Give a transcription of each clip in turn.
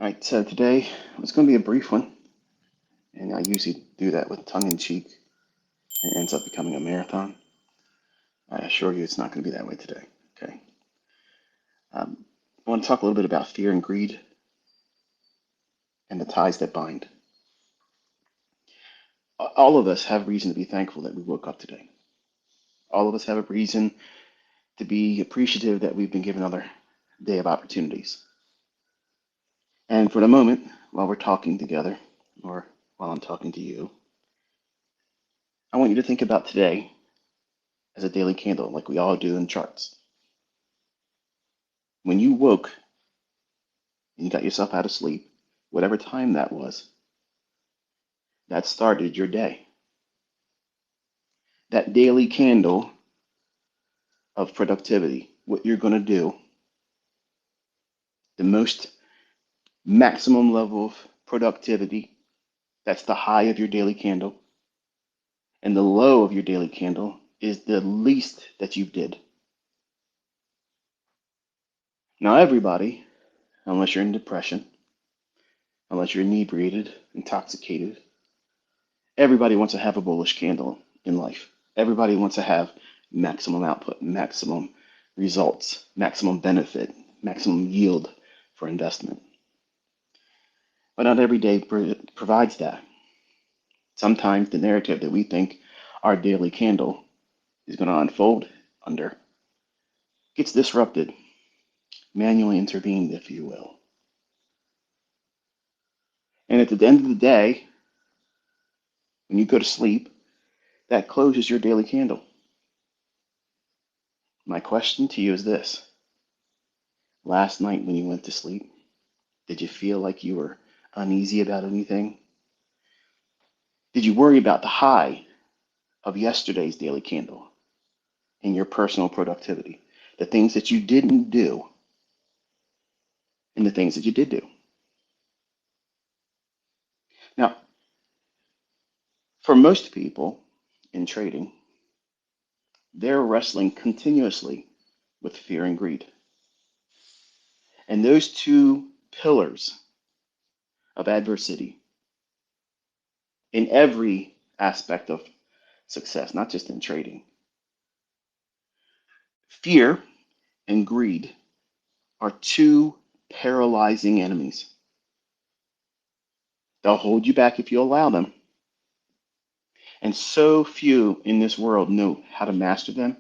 All right, so today it's going to be a brief one, and I usually do that with tongue in cheek. It ends up becoming a marathon. I assure you it's not going to be that way today. Okay. I want to talk a little bit about fear and greed and the ties that bind. All of us have reason to be thankful that we woke up today. All of us have a reason to be appreciative that we've been given another day of opportunities. And for the moment, while we're talking together, or while I'm talking to you, I want you to think about today as a daily candle, like we all do in charts. When you woke and you got yourself out of sleep, whatever time that was, that started your day. That daily candle of productivity, what you're going to do, the most maximum level of productivity, that's the high of your daily candle. And the low of your daily candle is the least that you did. Now, everybody, unless you're in depression, unless you're inebriated, intoxicated, everybody wants to have a bullish candle in life. Everybody wants to have maximum output, maximum results, maximum benefit, maximum yield for investment. But not every day provides that. Sometimes the narrative that we think our daily candle is going to unfold under gets disrupted, manually intervened, if you will. And at the end of the day, when you go to sleep, that closes your daily candle. My question to you is this. Last night when you went to sleep, did you feel like you were uneasy about anything? Did you worry about the high of yesterday's daily candle in your personal productivity? The things that you didn't do and the things that you did do. Now, for most people in trading, they're wrestling continuously with fear and greed. And those two pillars of adversity in every aspect of success, not just in trading, fear and greed are two paralyzing enemies. They'll hold you back if you allow them. And so few in this world know how to master them,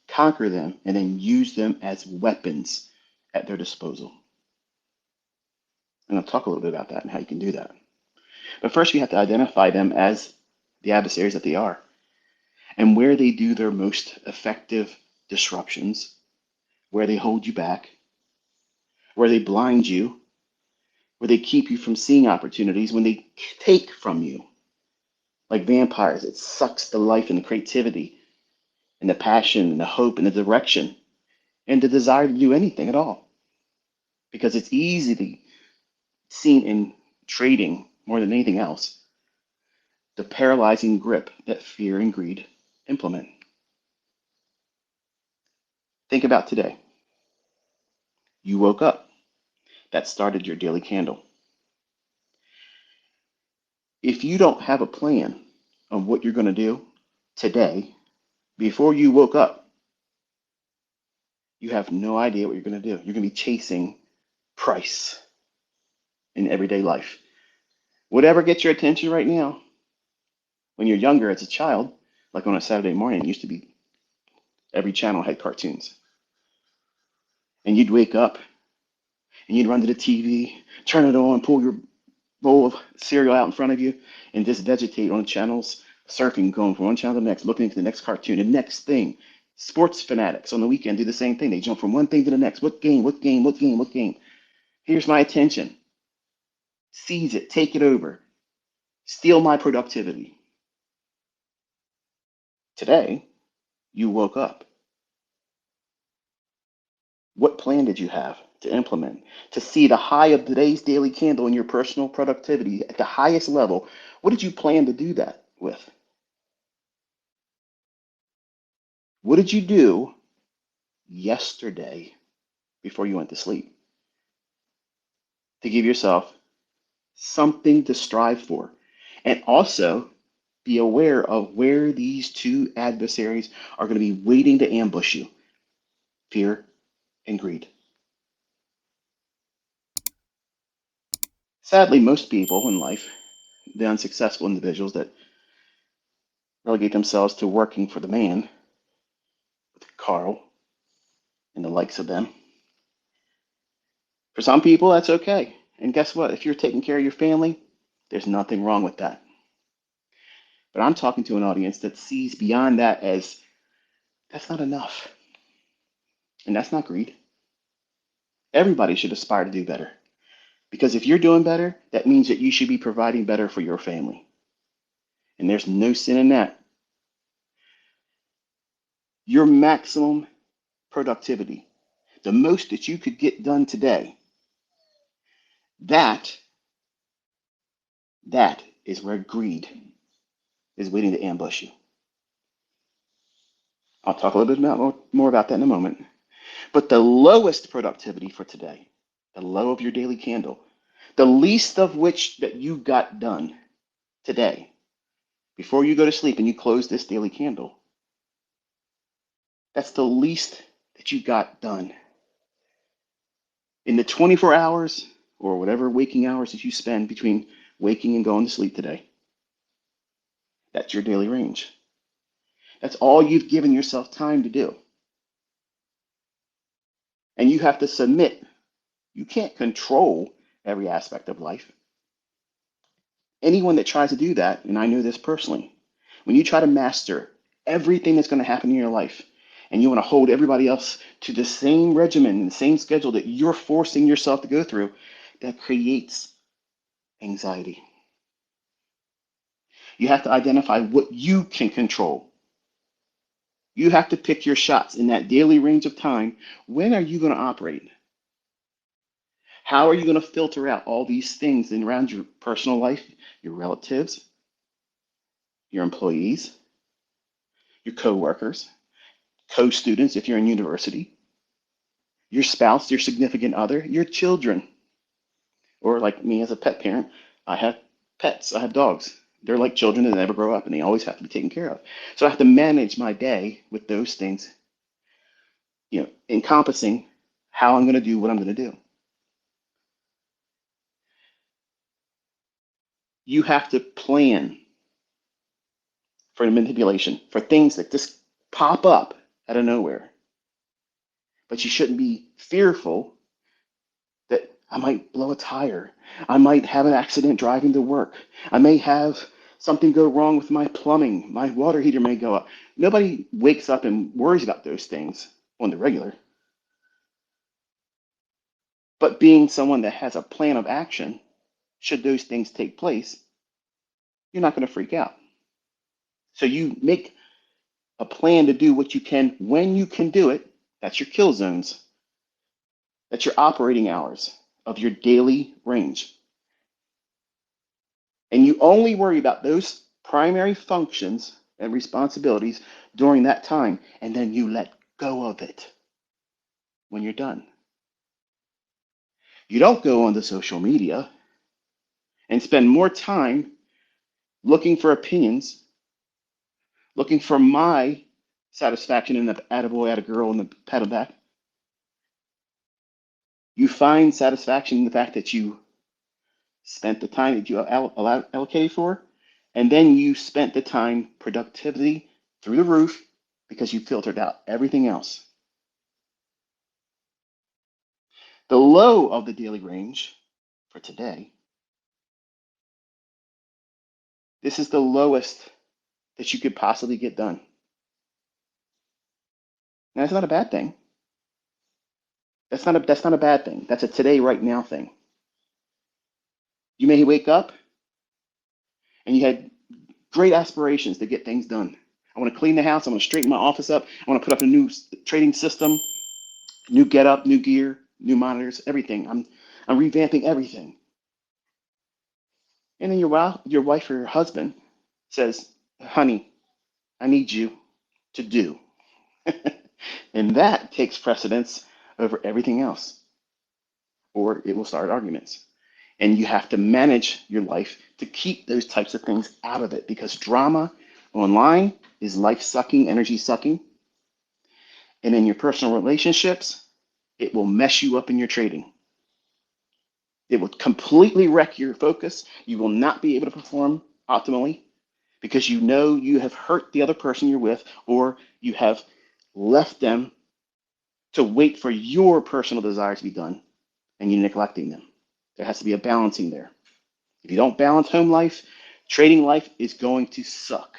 conquer them, and then use them as weapons at their disposal. I'm going to talk a little bit about that and how you can do that. But first, we have to identify them as the adversaries that they are and where they do their most effective disruptions, where they hold you back, where they blind you, where they keep you from seeing opportunities, when they take from you. Like vampires, it sucks the life and the creativity and the passion and the hope and the direction and the desire to do anything at all. Because it's easily seen in trading more than anything else, the paralyzing grip that fear and greed implement. Think about today. You woke up. That started your daily candle. If you don't have a plan on what you're going to do today, before you woke up, you have no idea what you're going to do. You're going to be chasing price in everyday life. Whatever gets your attention right now, when you're younger as a child, like on a Saturday morning, it used to be every channel had cartoons. And you'd wake up and you'd run to the TV, turn it on, pull your bowl of cereal out in front of you, and just vegetate on the channels, surfing, going from one channel to the next, looking at the next cartoon, the next thing. Sports fanatics on the weekend do the same thing. They jump from one thing to the next. What game? What game? What game? What game? Here's my attention. Seize it. Take it over. Steal my productivity. Today, you woke up. What plan did you have to implement to see the high of today's daily candle in your personal productivity at the highest level? What did you plan to do that with? What did you do yesterday before you went to sleep to give yourself something to strive for. And also be aware of where these two adversaries are going to be waiting to ambush you: fear and greed. Sadly, most people in life, the unsuccessful individuals that relegate themselves to working for the man, Carl, and the likes of them, for some people, that's okay. And guess what? If you're taking care of your family, there's nothing wrong with that. But I'm talking to an audience that sees beyond that as that's not enough. And that's not greed. Everybody should aspire to do better. Because if you're doing better, that means that you should be providing better for your family. And there's no sin in that. Your maximum productivity, the most that you could get done today, that that is where greed is waiting to ambush you. I'll talk a little bit more about that in a moment. But the lowest productivity for today, the low of your daily candle, the least of which that you got done today, before you go to sleep and you close this daily candle, that's the least that you got done. In the 24 hours or whatever waking hours that you spend between waking and going to sleep today, that's your daily range. That's all you've given yourself time to do. And you have to submit. You can't control every aspect of life. Anyone that tries to do that, and I know this personally, when you try to master everything that's going to happen in your life, and you want to hold everybody else to the same regimen and the same schedule that you're forcing yourself to go through, that creates anxiety. You have to identify what you can control. You have to pick your shots in that daily range of time. When are you going to operate? How are you going to filter out all these things around your personal life, your relatives, your employees, your coworkers, co-students if you're in university, your spouse, your significant other, your children, or like me as a pet parent, I have pets, I have dogs. They're like children that never grow up and they always have to be taken care of. So I have to manage my day with those things, encompassing how I'm going to do what I'm going to do. You have to plan for the manipulation, for things that just pop up out of nowhere. But you shouldn't be fearful that I might blow a tire. I might have an accident driving to work. I may have something go wrong with my plumbing. My water heater may go up. Nobody wakes up and worries about those things on the regular. But being someone that has a plan of action, should those things take place, you're not going to freak out. So you make a plan to do what you can when you can do it. That's your kill zones. That's your operating hours of your daily range. And you only worry about those primary functions and responsibilities during that time, and then you let go of it when you're done. You don't go onto social media and spend more time looking for opinions, looking for my satisfaction in the attaboy, attagirl, and the pat on the back. You find satisfaction in the fact that you spent the time that you allocated for, and then you spent the time productivity through the roof because you filtered out everything else. The low of the daily range for today, this is the lowest that you could possibly get done. Now, that's not a bad thing. That's not a bad thing. That's a today, right now thing. You may wake up and you had great aspirations to get things done. I want to clean the house. I want to straighten my office up. I want to put up a new trading system, new getup, new gear, new monitors, everything. I'm revamping everything. And then your wife or your husband says, "Honey, I need you to do." And that takes precedence over everything else, or it will start arguments. And you have to manage your life to keep those types of things out of it because drama online is life sucking, energy sucking. And in your personal relationships, it will mess you up in your trading. It will completely wreck your focus. You will not be able to perform optimally because you know you have hurt the other person you're with or you have left them to wait for your personal desires to be done and you're neglecting them. There has to be a balancing there. If you don't balance home life, trading life is going to suck.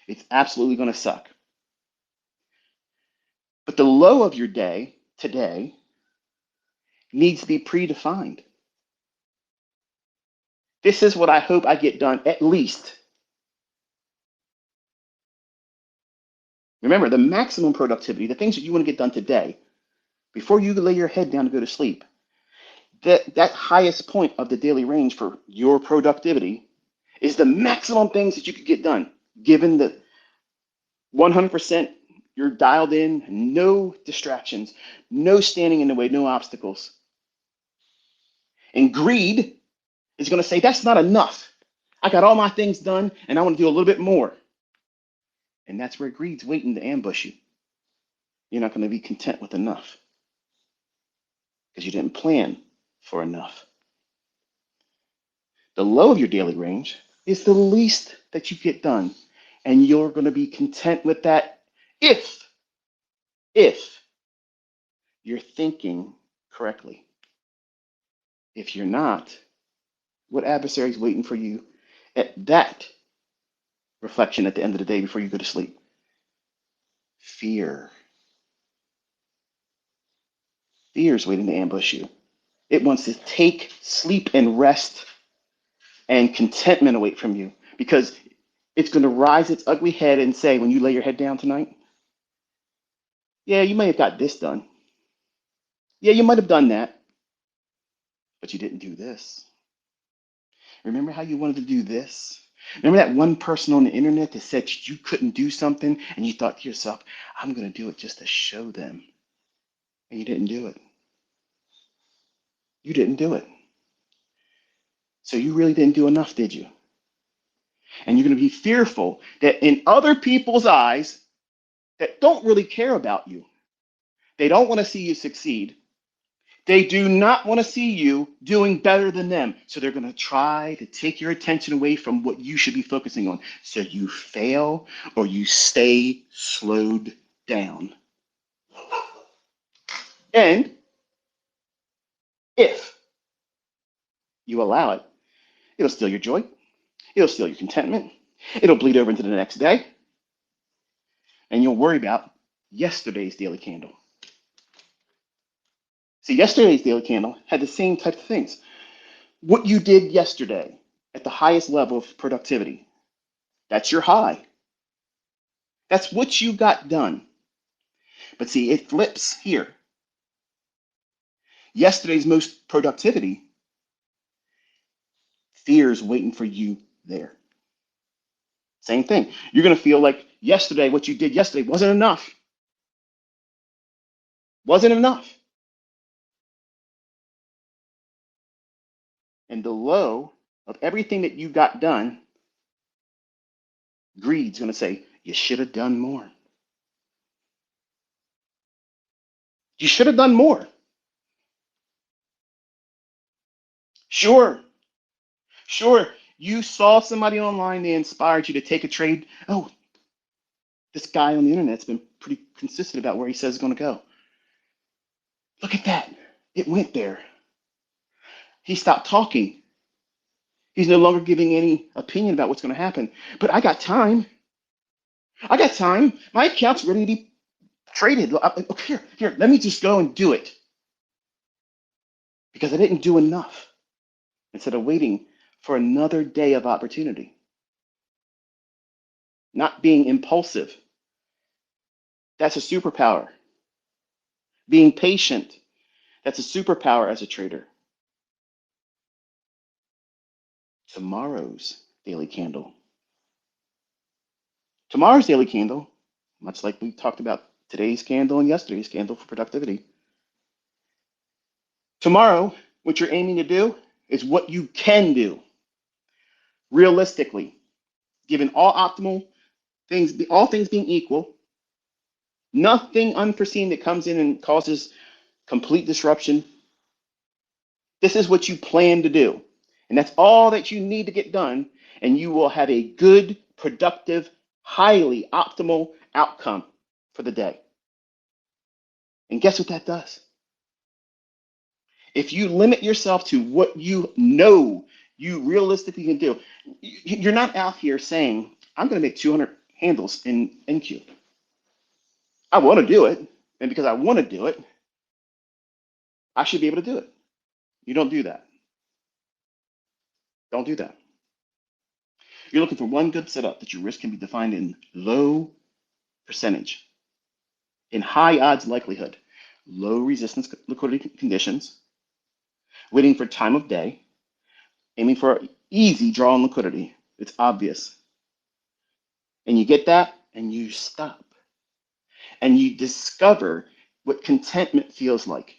It's absolutely going to suck. But the low of your day today needs to be predefined. This is what I hope I get done at least. Remember, the maximum productivity, the things that you want to get done today, before you lay your head down to go to sleep, that highest point of the daily range for your productivity is the maximum things that you could get done, given that 100% you're dialed in, no distractions, no standing in the way, no obstacles. And greed is going to say, that's not enough. I got all my things done and I want to do a little bit more. And that's where greed's waiting to ambush you. You're not going to be content with enough because you didn't plan for enough. The low of your daily range is the least that you get done. And you're going to be content with that if you're thinking correctly. If you're not, what adversary is waiting for you at that reflection at the end of the day before you go to sleep? Fear. Fear is waiting to ambush you. It wants to take sleep and rest and contentment away from you because it's going to rise its ugly head and say, when you lay your head down tonight, yeah, you may have got this done. Yeah, you might have done that, but you didn't do this. Remember how you wanted to do this? Remember that one person on the internet that said you couldn't do something and you thought to yourself, I'm going to do it just to show them. And you didn't do it. You didn't do it. So you really didn't do enough, did you? And you're going to be fearful that in other people's eyes that don't really care about you, they don't want to see you succeed. They do not want to see you doing better than them. So they're going to try to take your attention away from what you should be focusing on. So you fail or you stay slowed down. And if you allow it, it'll steal your joy. It'll steal your contentment. It'll bleed over into the next day. And you'll worry about yesterday's daily candle. See, yesterday's daily candle had the same type of things. What you did yesterday at the highest level of productivity, that's your high. That's what you got done. But see, it flips here. Yesterday's most productivity, fear's waiting for you there. Same thing. You're going to feel like yesterday, what you did yesterday wasn't enough. Wasn't enough. And the low of everything that you got done, greed's going to say, you should have done more. You should have done more. Sure, sure. You saw somebody online, they inspired you to take a trade. Oh, this guy on the internet's been pretty consistent about where he says it's going to go. Look at that. It went there. He stopped talking. He's no longer giving any opinion about what's going to happen. But I got time. I got time. My account's ready to be traded. Here, let me just go and do it. Because I didn't do enough instead of waiting for another day of opportunity. Not being impulsive. That's a superpower. Being patient. That's a superpower as a trader. Tomorrow's daily candle. Tomorrow's daily candle, much like we talked about today's candle and yesterday's candle for productivity. Tomorrow, what you're aiming to do It's what you can do realistically, given all optimal things, all things being equal, nothing unforeseen that comes in and causes complete disruption. This is what you plan to do. And that's all that you need to get done. And you will have a good, productive, highly optimal outcome for the day. And guess what that does? If you limit yourself to what you know you realistically can do, you're not out here saying, I'm going to make 200 handles in NQ. I want to do it. And because I want to do it, I should be able to do it. You don't do that. Don't do that. You're looking for one good setup that your risk can be defined in low percentage, in high odds likelihood, low resistance liquidity conditions, waiting for time of day, aiming for easy draw on liquidity. It's obvious. And you get that and you stop. And you discover what contentment feels like.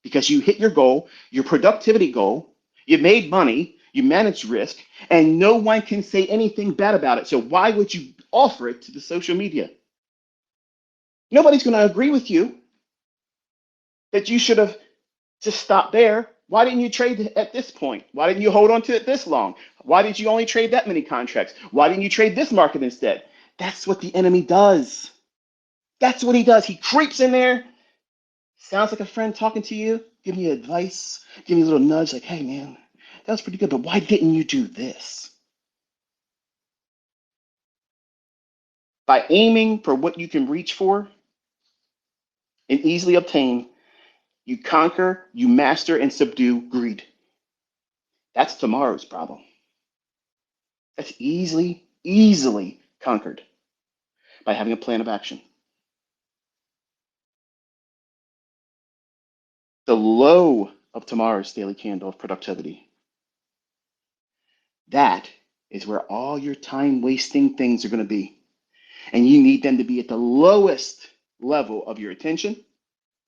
Because you hit your goal, your productivity goal, you made money, you managed risk, and no one can say anything bad about it. So why would you offer it to the social media? Nobody's going to agree with you that you should have just stopped there. Why didn't you trade at this point? Why didn't you hold on to it this long? Why did you only trade that many contracts? Why didn't you trade this market instead? That's what the enemy does. That's what he does. He creeps in there, sounds like a friend talking to you, giving you advice, giving you a little nudge like, hey, man, that was pretty good, but why didn't you do this? By aiming for what you can reach for and easily obtain, you conquer, you master, and subdue greed. That's tomorrow's problem. That's easily conquered by having a plan of action. The low of tomorrow's daily candle of productivity. That is where all your time wasting things are going to be. And you need them to be at the lowest level of your attention,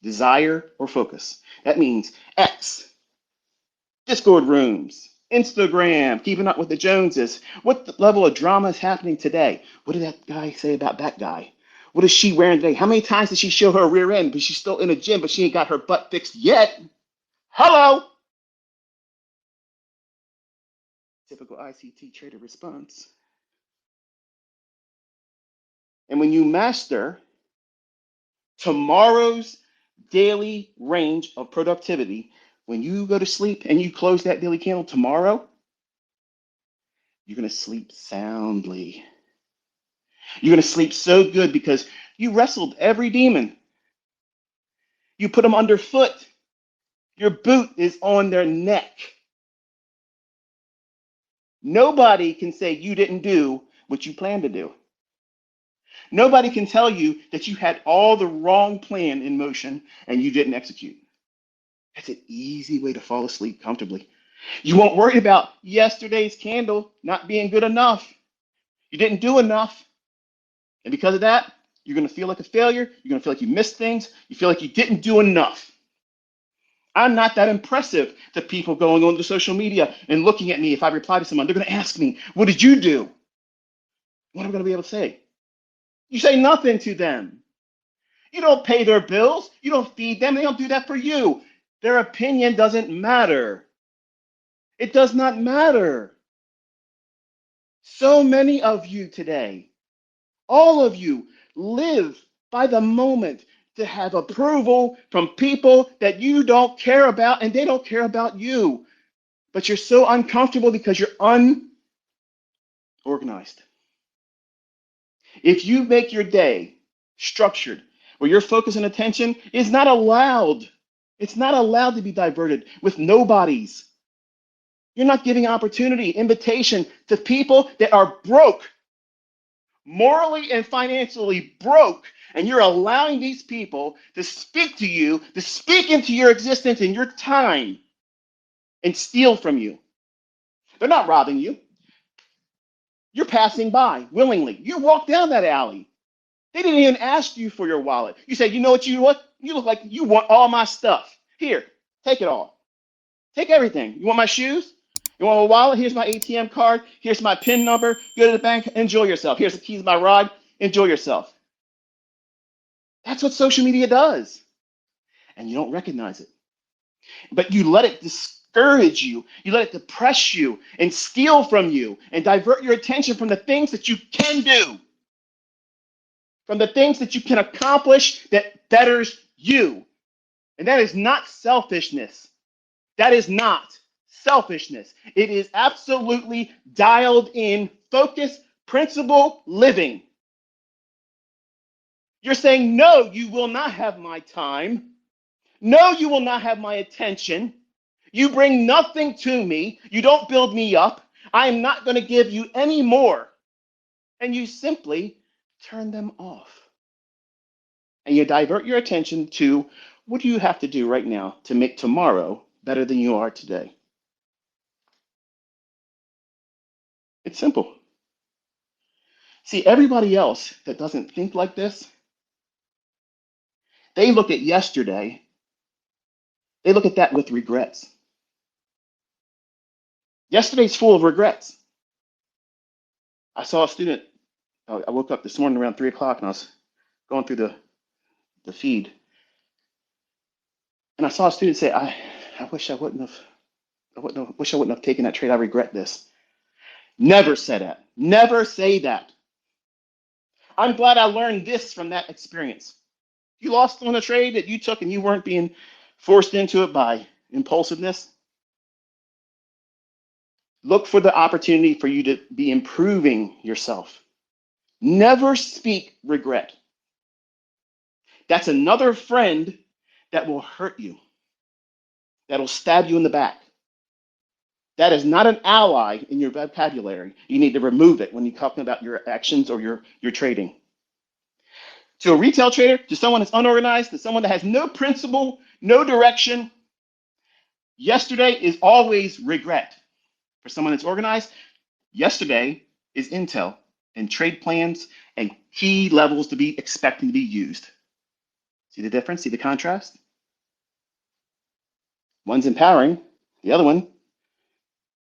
desire, or focus. That means X, Discord rooms, Instagram, keeping up with the Joneses. What level of drama is happening today? What did that guy say about that guy? What is she wearing today? How many times did she show her rear end? But she's still in a gym, but she ain't got her butt fixed yet. Hello. Typical ICT trader response. And when you master tomorrow's daily range of productivity, when you go to sleep and you close that daily candle tomorrow, you're going to sleep soundly. You're going to sleep so good because you wrestled every demon. You put them underfoot. Your boot is on their neck. Nobody can say you didn't do what you planned to do. Nobody can tell you that you had all the wrong plan in motion and you didn't execute. That's an easy way to fall asleep comfortably. You won't worry about yesterday's candle not being good enough. You didn't do enough. And because of that, you're going to feel like a failure. You're going to feel like you missed things. You feel like you didn't do enough. I'm not that impressive to people going on to social media and looking at me. If I reply to someone, they're going to ask me, what did you do? What am I going to be able to say? You say nothing to them. You don't pay their bills. You don't feed them. They don't do that for you. Their opinion doesn't matter. It does not matter. So many of you today, all of you, live by the moment to have approval from people that you don't care about and they don't care about you. But you're so uncomfortable because you're unorganized. If you make your day structured where your focus and attention is not allowed, it's not allowed to be diverted with nobodies. You're not giving opportunity, invitation to people that are broke, morally and financially broke, and you're allowing these people to speak to you, to speak into your existence and your time and steal from you. They're not robbing you. You're passing by willingly. You walk down that alley. They didn't even ask you for your wallet. You said, you know what you look like you want all my stuff. Here, take it all. Take everything. You want my shoes? You want my wallet? Here's my ATM card. Here's my PIN number. Go to the bank. Enjoy yourself. Here's the keys to my ride. Enjoy yourself. That's what social media does. And you don't recognize it. But you let it discourage you. You let it depress you and steal from you and divert your attention from the things that you can do, from the things that you can accomplish that betters you. And that is not selfishness. That is not selfishness. It is absolutely dialed in, focused, principle living. You're saying, no, you will not have my time. No, you will not have my attention. You bring nothing to me. You don't build me up. I am not going to give you any more. And you simply turn them off. And you divert your attention to, what do you have to do right now to make tomorrow better than you are today? It's simple. See, everybody else that doesn't think like this, they look at yesterday, they look at that with regrets. Yesterday's full of regrets. I saw a student, I woke up this morning around 3 o'clock and I was going through the feed. And I saw a student say, I wish I wouldn't have taken that trade. I regret this. Never say that. Never say that. I'm glad I learned this from that experience. You lost on a trade that you took and you weren't being forced into it by impulsiveness. Look for the opportunity for you to be improving yourself. Never speak regret. That's another friend that will hurt you, that'll stab you in the back. That is not an ally in your vocabulary. You need to remove it when you're talking about your actions or your trading. To a retail trader, to someone that's unorganized, to someone that has no principle, no direction, yesterday is always regret. For someone that's organized, yesterday is intel and trade plans and key levels to be expecting to be used. See the difference? See the contrast? One's empowering, the other one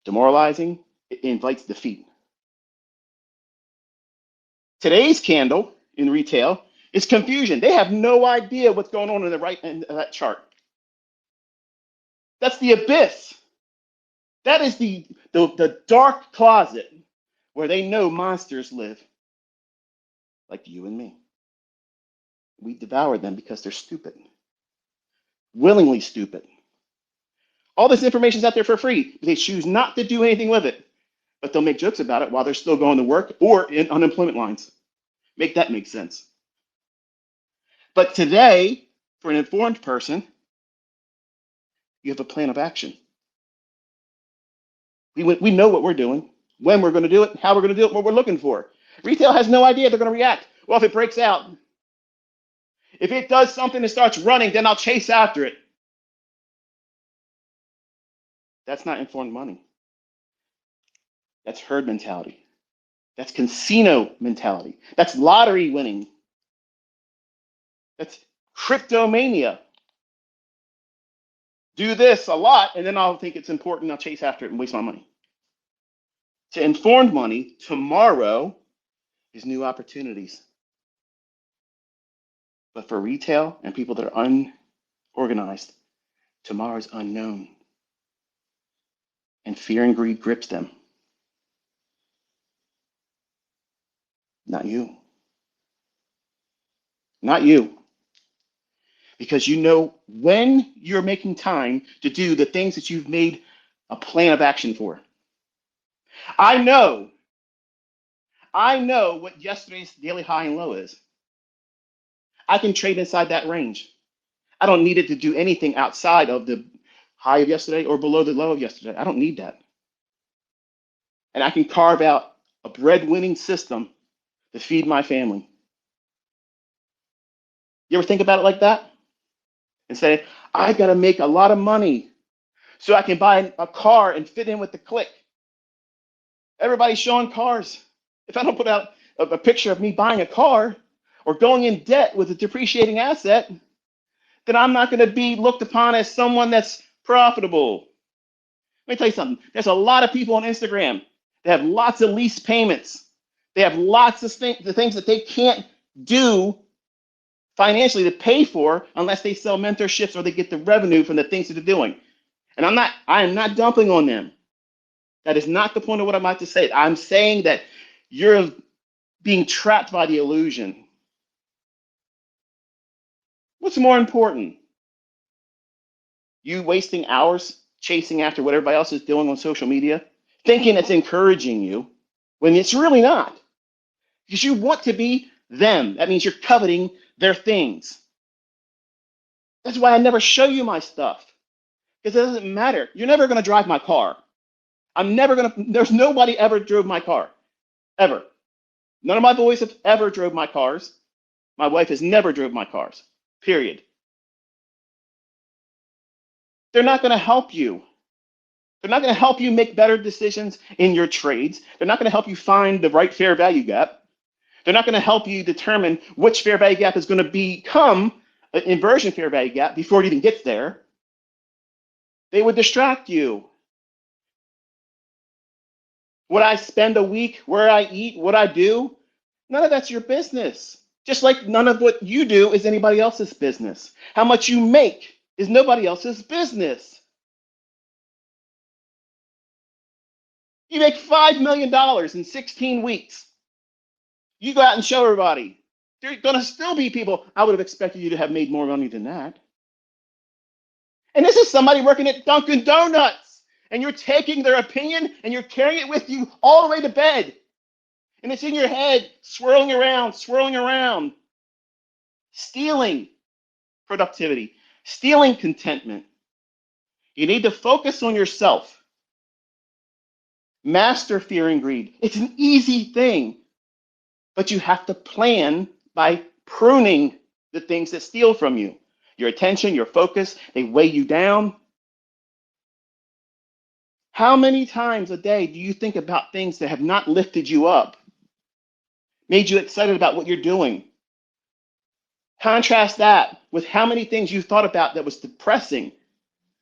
demoralizing. It invites defeat. Today's candle in retail is confusion. They have no idea what's going on in the right end of that chart. That's the abyss. That is the dark closet where they know monsters live, like you and me. We devour them because they're stupid, willingly stupid. All this information is out there for free. They choose not to do anything with it, but they'll make jokes about it while they're still going to work or in unemployment lines. Make that make sense. But today, for an informed person, you have a plan of action. We know what we're doing, when we're going to do it, how we're going to do it, what we're looking for. Retail has no idea they're going to react. Well, if it breaks out, if it does something and starts running, then I'll chase after it. That's not informed money. That's herd mentality. That's casino mentality. That's lottery winning. That's cryptomania. Do this a lot, and then I'll think it's important. I'll chase after it and waste my money. To informed money, tomorrow is new opportunities. But for retail and people that are unorganized, tomorrow is unknown. And fear and greed grips them. Not you. Not you. Because you know when you're making time to do the things that you've made a plan of action for. I know what yesterday's daily high and low is. I can trade inside that range. I don't need it to do anything outside of the high of yesterday or below the low of yesterday. I don't need that. And I can carve out a bread-winning system to feed my family. You ever think about it like that? And say, I got to make a lot of money so I can buy a car and fit in with the clique. Everybody's showing cars. If I don't put out a picture of me buying a car or going in debt with a depreciating asset, then I'm not going to be looked upon as someone that's profitable. Let me tell you something. There's a lot of people on Instagram that have lots of lease payments. They have lots of the things that they can't do financially to pay for unless they sell mentorships or they get the revenue from the things that they're doing. And I am not dumping on them. That is not the point of what I'm about to say. I'm saying that you're being trapped by the illusion. What's more important? You wasting hours chasing after what everybody else is doing on social media, thinking it's encouraging you when it's really not. Because you want to be them. That means you're coveting their things. That's why I never show you my stuff. Because it doesn't matter. You're never going to drive my car. There's nobody ever drove my car. Ever. None of my boys have ever drove my cars. My wife has never drove my cars. Period. They're not going to help you. They're not going to help you make better decisions in your trades. They're not going to help you find the right fair value gap. They're not going to help you determine which fair value gap is going to become an inversion fair value gap before it even gets there. They would distract you. What I spend a week, where I eat, what I do, none of that's your business. Just like none of what you do is anybody else's business. How much you make is nobody else's business. You make $5 million in 16 weeks. You go out and show everybody. There are going to still be people, I would have expected you to have made more money than that. And this is somebody working at Dunkin' Donuts. And you're taking their opinion and you're carrying it with you all the way to bed. And it's in your head, swirling around, stealing productivity, stealing contentment. You need to focus on yourself. Master fear and greed. It's an easy thing, but you have to plan by pruning the things that steal from you. Your attention, your focus, they weigh you down. How many times a day do you think about things that have not lifted you up, made you excited about what you're doing? Contrast that with how many things you thought about that was depressing,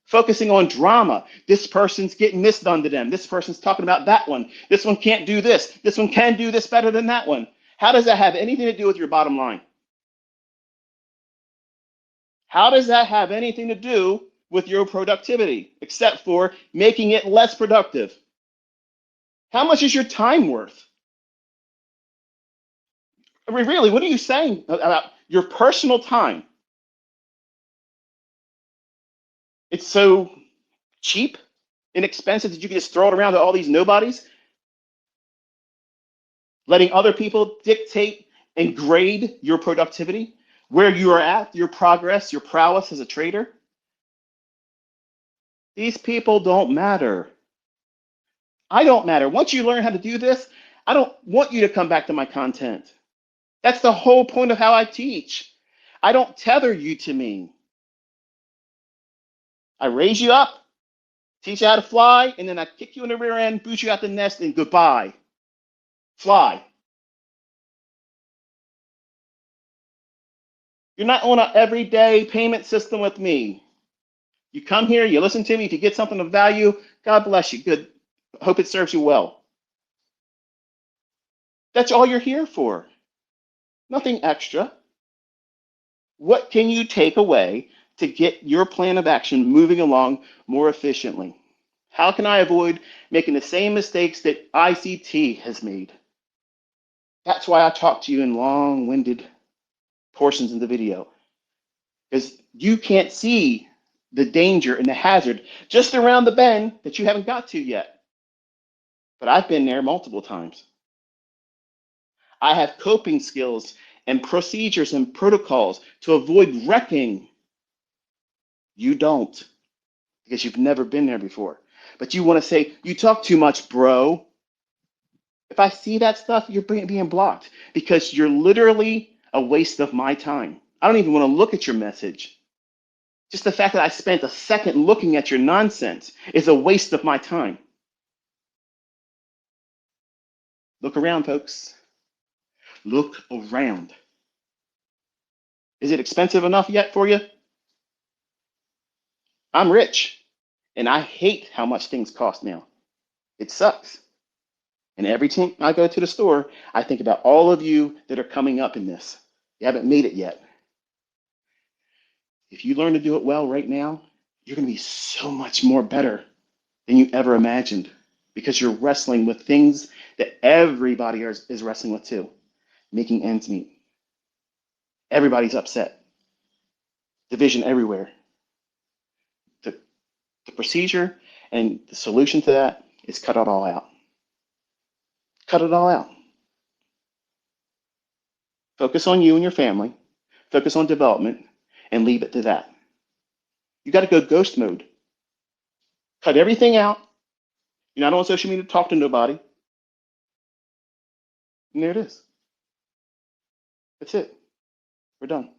focusing on drama. This person's getting this done to them. This person's talking about that one. This one can't do this. This one can do this better than that one. How does that have anything to do with your bottom line? How does that have anything to do with your productivity, except for making it less productive? How much is your time worth? I mean, really, what are you saying about your personal time? It's so cheap, inexpensive that you can just throw it around to all these nobodies, letting other people dictate and grade your productivity, where you are at, your progress, your prowess as a trader. These people don't matter. I don't matter. Once you learn how to do this, I don't want you to come back to my content. That's the whole point of how I teach. I don't tether you to me. I raise you up, teach you how to fly, and then I kick you in the rear end, boot you out the nest, and goodbye. Fly. You're not on an everyday payment system with me. You come here, you listen to me. If you get something of value, God bless you. Good. Hope it serves you well. That's all you're here for. Nothing extra. What can you take away to get your plan of action moving along more efficiently? How can I avoid making the same mistakes that ICT has made? That's why I talk to you in long-winded portions of the video, because you can't see the danger and the hazard just around the bend that you haven't got to yet. But I've been there multiple times. I have coping skills and procedures and protocols to avoid wrecking. You don't, because you've never been there before. But you want to say, you talk too much, bro. If I see that stuff, you're being blocked because you're literally a waste of my time. I don't even want to look at your message. Just the fact that I spent a second looking at your nonsense is a waste of my time. Look around, folks. Look around. Is it expensive enough yet for you? I'm rich. And I hate how much things cost now. It sucks. And every time I go to the store, I think about all of you that are coming up in this. You haven't made it yet. If you learn to do it well right now, you're going to be so much more better than you ever imagined because you're wrestling with things that everybody is wrestling with too, making ends meet. Everybody's upset, division everywhere. The, the procedure and the solution to that is cut it all out. Cut it all out. Focus on you and your family, focus on development, and leave it to that. You got to go ghost mode. Cut everything out. You're not on social media to talk to nobody. And there it is. That's it. We're done.